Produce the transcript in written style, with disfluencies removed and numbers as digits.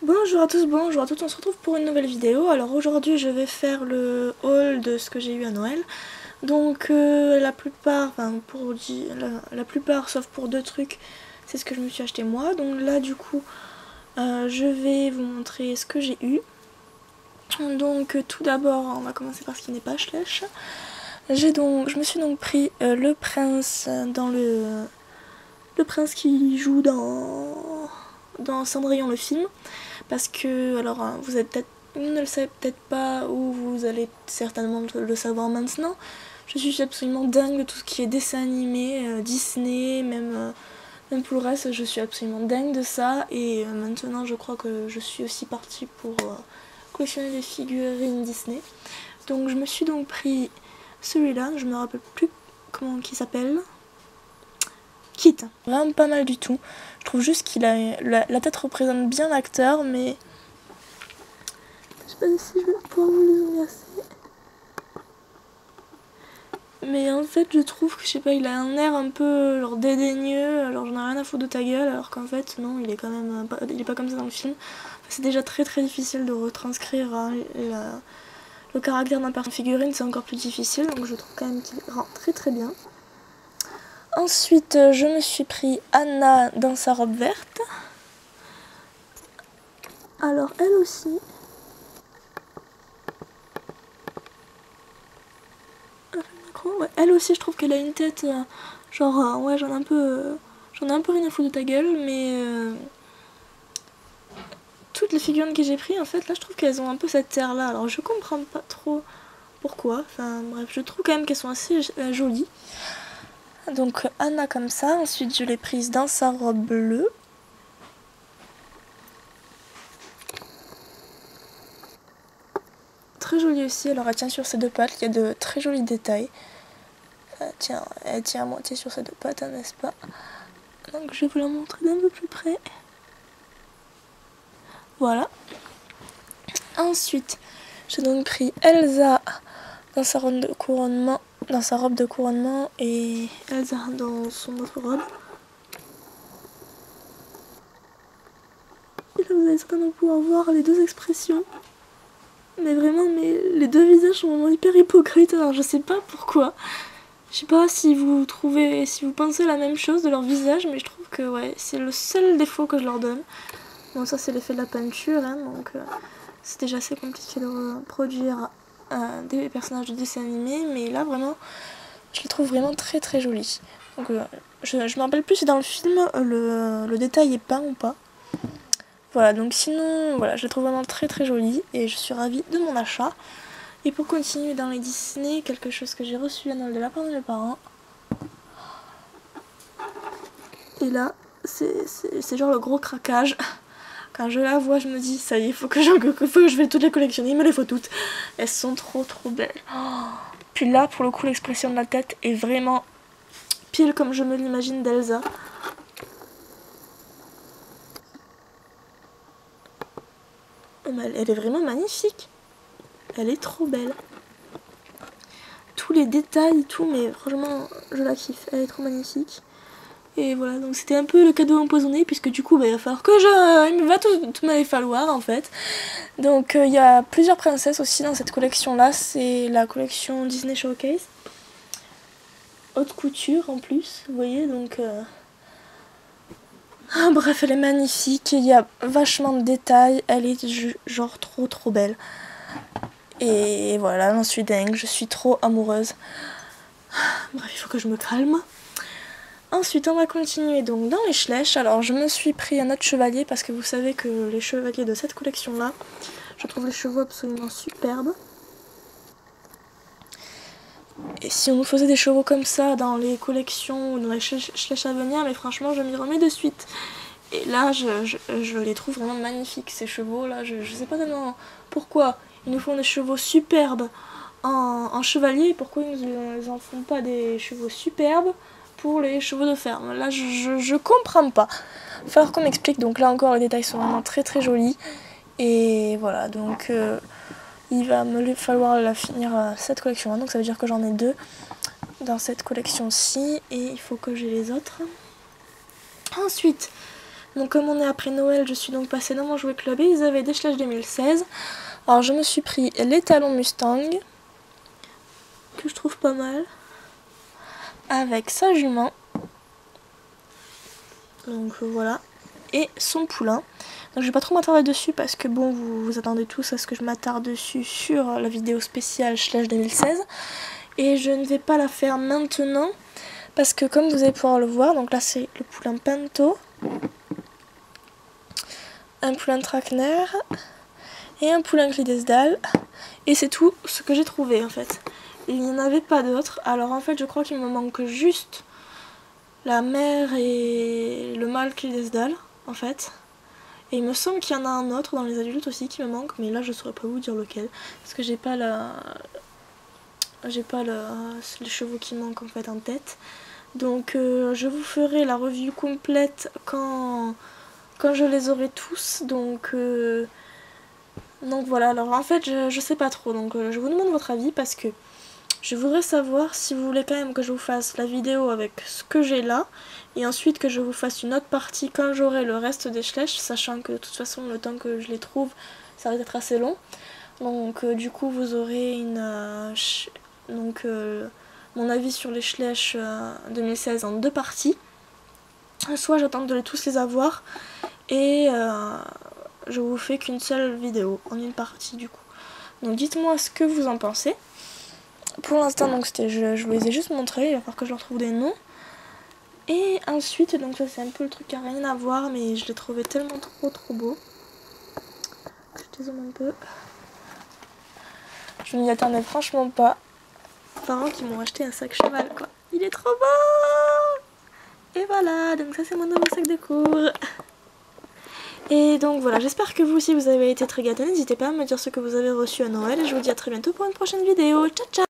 Bonjour à tous, bonjour à toutes, on se retrouve pour une nouvelle vidéo. Alors aujourd'hui je vais faire le haul de ce que j'ai eu à Noël. Donc la plupart, la plupart sauf pour deux trucs, c'est ce que je me suis acheté moi. Donc là du coup je vais vous montrer ce que j'ai eu. Donc tout d'abord on va commencer par ce qui n'est pas Schleich. Je me suis donc pris le prince dans le prince qui joue dans Cendrillon le film. Parce que, alors, vous ne le savez peut-être pas, ou vous allez certainement le savoir maintenant. Je suis absolument dingue de tout ce qui est dessin animé, Disney, même pour le reste, je suis absolument dingue de ça. Et maintenant, je crois que je suis aussi partie pour collectionner des figurines Disney. Donc, je me suis donc pris celui-là, je me rappelle plus comment il s'appelle. Kit, vraiment pas mal du tout. Je trouve juste qu'il a la tête représente bien l'acteur, mais je sais pas si je vais pouvoir vous le zoomer assez. Mais en fait, je trouve que je sais pas, il a un air un peu genre dédaigneux, alors j'en ai rien à foutre de ta gueule, alors qu'en fait non, il est quand même il est pas comme ça dans le film. C'est déjà très difficile de retranscrire le caractère d'un personnage figurine, c'est encore plus difficile, donc je trouve quand même qu'il rend très bien. Ensuite, je me suis pris Anna dans sa robe verte. Alors, elle aussi. Ouais, elle aussi, je trouve qu'elle a une tête. Ouais, j'en ai un peu rien à foutre de ta gueule, mais. Toutes les figurines que j'ai prises, en fait, là, je trouve qu'elles ont un peu cette air-là. Alors, je comprends pas trop pourquoi. Enfin, bref, je trouve quand même qu'elles sont assez jolies. Donc, Anna comme ça. Ensuite, je l'ai prise dans sa robe bleue. Très jolie aussi, alors elle tient sur ses deux pattes, il y a de très jolis détails. Elle tient à moitié sur ses deux pattes, hein, n'est-ce pas? Donc je vais vous la montrer d'un peu plus près. Voilà. Ensuite, j'ai donc pris Elsa dans sa robe de couronnement, et Elsa dans son autre robe. Et là vous allez certainement pouvoir voir les deux expressions. Mais vraiment, les deux visages sont vraiment hyper hypocrites, alors je sais pas pourquoi. Je sais pas si vous pensez la même chose de leur visage, mais je trouve que ouais, c'est le seul défaut que je leur donne. Bon, ça c'est l'effet de la peinture, hein, donc c'est déjà assez compliqué de reproduire des personnages de dessin animé, mais là vraiment, je les trouve vraiment très jolis. Donc je me rappelle plus si dans le film le détail est peint ou pas. Voilà, donc sinon, voilà, je les trouve vraiment très jolis et je suis ravie de mon achat. Et pour continuer dans les Disney, quelque chose que j'ai reçu à Noël de la part de mes parents. Et là, c'est genre le gros craquage. Quand je la vois, je me dis, ça y est, il faut que je vais toutes les collectionner, il me les faut toutes. Elles sont trop belles. Oh. Puis là, pour le coup, l'expression de la tête est vraiment pile comme je me l'imagine d'Elsa. Elle est vraiment magnifique. Elle est trop belle. Tous les détails, tout, mais franchement, je la kiffe. Elle est trop magnifique. Et voilà, donc c'était un peu le cadeau empoisonné, puisque du coup, il va falloir que il va tout m'allait falloir en fait. Donc il y a plusieurs princesses aussi dans cette collection-là. C'est la collection Disney Showcase. Haute couture en plus, vous voyez, donc... bref, elle est magnifique, il y a vachement de détails, elle est genre trop belle. Et voilà, j'en suis dingue, je suis trop amoureuse. Bref, il faut que je me calme. Ensuite, on va continuer donc dans les Schleich. Alors, je me suis pris un autre chevalier parce que vous savez que les chevaliers de cette collection-là, je trouve les chevaux absolument superbes. Et si on nous faisait des chevaux comme ça dans les collections ou dans les Schleich à venir, mais franchement, je m'y remets de suite. Et là, je les trouve vraiment magnifiques, ces chevaux-là. Je sais pas tellement pourquoi ils nous font des chevaux superbes en chevalier, et pourquoi ils nous en font pas des chevaux superbes pour les chevaux de ferme. Là, je comprends pas. Il va falloir qu'on m'explique. Donc là encore, les détails sont vraiment très jolis. Et voilà, donc il va me falloir la finir cette collection. Donc ça veut dire que j'en ai deux dans cette collection-ci. Et il faut que j'ai les autres. Ensuite, Donc comme on est après Noël, je suis donc passée dans mon jouet club et ils avaient des Slash 2016. Alors je me suis pris les talons Mustang, que je trouve pas mal, avec sa jument. Donc voilà. Et son poulain. Donc je vais pas trop m'attarder dessus parce que bon, vous attendez tous à ce que je m'attarde dessus sur la vidéo spéciale Slash 2016. Et je ne vais pas la faire maintenant parce que comme vous allez pouvoir le voir, donc là c'est le poulain Pinto, un poulain Trakehner et un poulain Clydesdale. Et c'est tout ce que j'ai trouvé en fait. Il n'y en avait pas d'autres. Alors en fait je crois qu'il me manque juste la mère et le mâle Clydesdale en fait. Et il me semble qu'il y en a un autre dans les adultes aussi qui me manque, mais là je saurais pas vous dire lequel. Parce que j'ai pas les chevaux qui manquent en fait en tête. Donc je vous ferai la review complète quand je les aurai tous. Donc voilà, alors en fait je sais pas trop. Donc je vous demande votre avis parce que je voudrais savoir si vous voulez quand même que je vous fasse la vidéo avec ce que j'ai là. Et ensuite que je vous fasse une autre partie quand j'aurai le reste des Slash, sachant que de toute façon le temps que je les trouve ça va être assez long. Donc du coup vous aurez mon avis sur les Slash 2016 en 2 parties. Soit j'attends de tous les avoir et je vous fais qu'une seule vidéo en une partie du coup. Donc dites-moi ce que vous en pensez. Pour l'instant donc je vous les ai juste montrés, il va falloir que je leur trouve des noms. Et ensuite, donc ça c'est un peu le truc qui a rien à voir, mais je l'ai trouvé tellement trop beau. Je dézoome un peu. Je m'y attendais franchement pas. Mes parents qui m'ont acheté un sac cheval quoi. Il est trop beau. Et voilà, donc ça c'est mon nouveau sac de cours. Et donc voilà, j'espère que vous aussi vous avez été très gâtés. N'hésitez pas à me dire ce que vous avez reçu à Noël. Et je vous dis à très bientôt pour une prochaine vidéo. Ciao ciao.